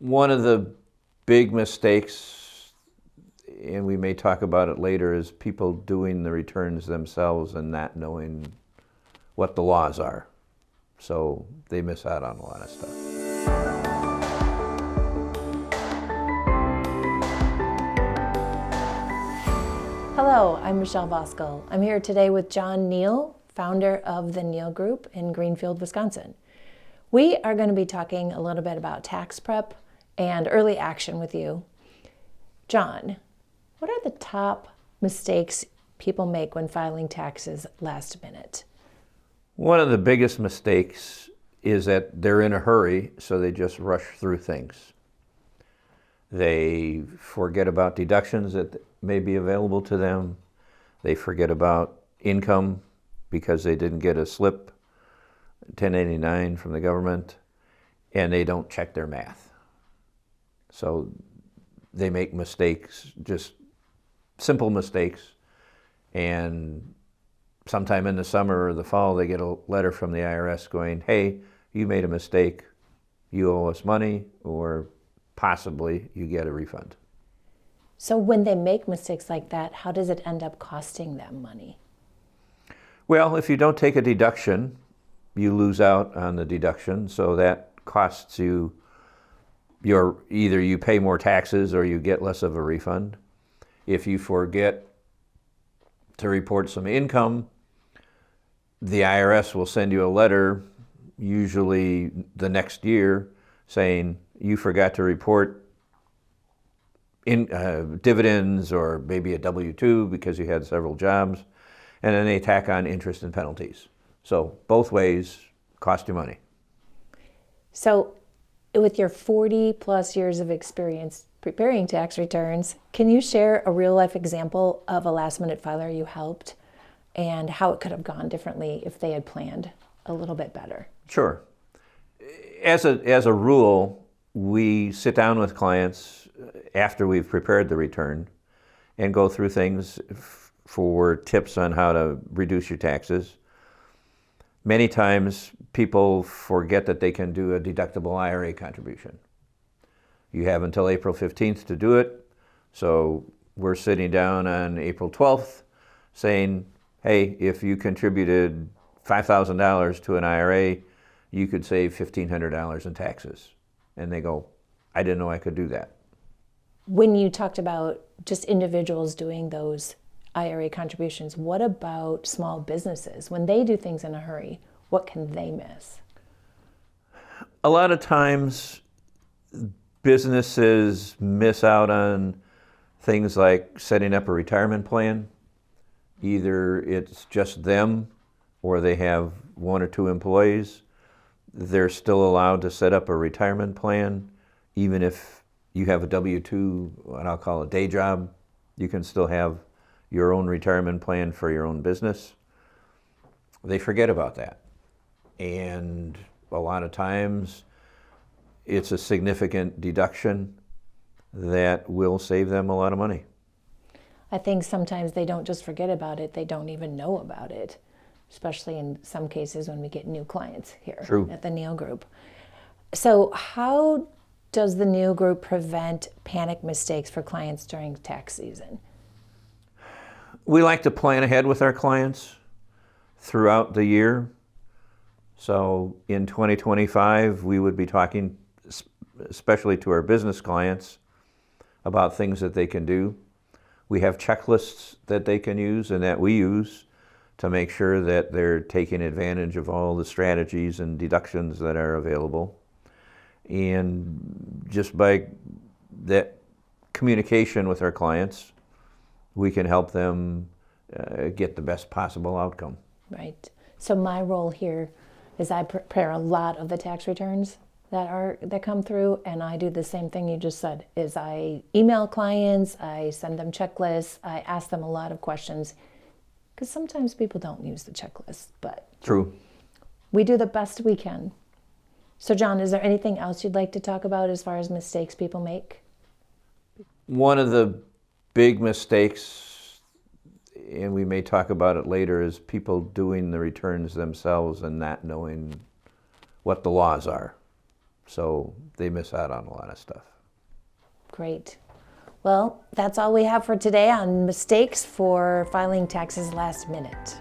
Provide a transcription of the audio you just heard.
One of the big mistakes, and we may talk about it later, is people doing the returns themselves and not knowing what the laws are. So they miss out on a lot of stuff. Hello, I'm Michelle Voskuhl. I'm here today with John Neal, founder of the Neal Group in Greenfield, Wisconsin. We are going to be talking a little bit about tax prep and early action with you. John, what are the top mistakes people make when filing taxes last minute? One of the biggest mistakes is that they're in a hurry, so they just rush through things. They forget about deductions that may be available to them. They forget about income because they didn't get a slip, 1099 from the government, and they don't check their math. So they make mistakes, just simple mistakes, and sometime in the summer or the fall they get a letter from the IRS going, hey, you made a mistake, you owe us money, or possibly you get a refund. So when they make mistakes like that, how does it end up costing them money? Well, if you don't take a deduction, you lose out on the deduction, so that costs you either you pay more taxes or you get less of a refund. If you forget to report some income, the IRS will send you a letter, usually the next year, saying you forgot to report dividends or maybe a W-2 because you had several jobs, and then they tack on interest and penalties. So both ways cost you money. So with your 40 plus years of experience preparing tax returns, can you share a real life example of a last minute filer you helped and how it could have gone differently if they had planned a little bit better? Sure. As a rule, we sit down with clients after we've prepared the return and go through things for tips on how to reduce your taxes. Many times people forget that they can do a deductible IRA contribution. You have until April 15th to do it. So we're sitting down on April 12th saying, hey, if you contributed $5,000 to an IRA, you could save $1,500 in taxes. And they go, I didn't know I could do that. When you talked about just individuals doing those IRA contributions, what about small businesses? When they do things in a hurry, what can they miss? A lot of times businesses miss out on things like setting up a retirement plan. Either it's just them or they have one or two employees. They're still allowed to set up a retirement plan. Even if you have a W-2, what I'll call a day job, you can still have your own retirement plan for your own business. They forget about that. And a lot of times it's a significant deduction that will save them a lot of money. I think sometimes they don't just forget about it, they don't even know about it, especially in some cases when we get new clients here True. At the Neal Group. So how does the Neal Group prevent panic mistakes for clients during tax season? We like to plan ahead with our clients throughout the year. So in 2025, we would be talking, especially to our business clients, about things that they can do. We have checklists that they can use and that we use to make sure that they're taking advantage of all the strategies and deductions that are available. And just by that communication with our clients, we can help them get the best possible outcome. Right. So my role here is I prepare a lot of the tax returns that come through, and I do the same thing you just said, is I email clients, I send them checklists, I ask them a lot of questions, because sometimes people don't use the checklist, but True. We do the best we can. So John, is there anything else you'd like to talk about as far as mistakes people make? One of the big mistakes, and we may talk about it later, is people doing the returns themselves and not knowing what the laws are. So they miss out on a lot of stuff. Great. Well, that's all we have for today on mistakes for filing taxes last minute.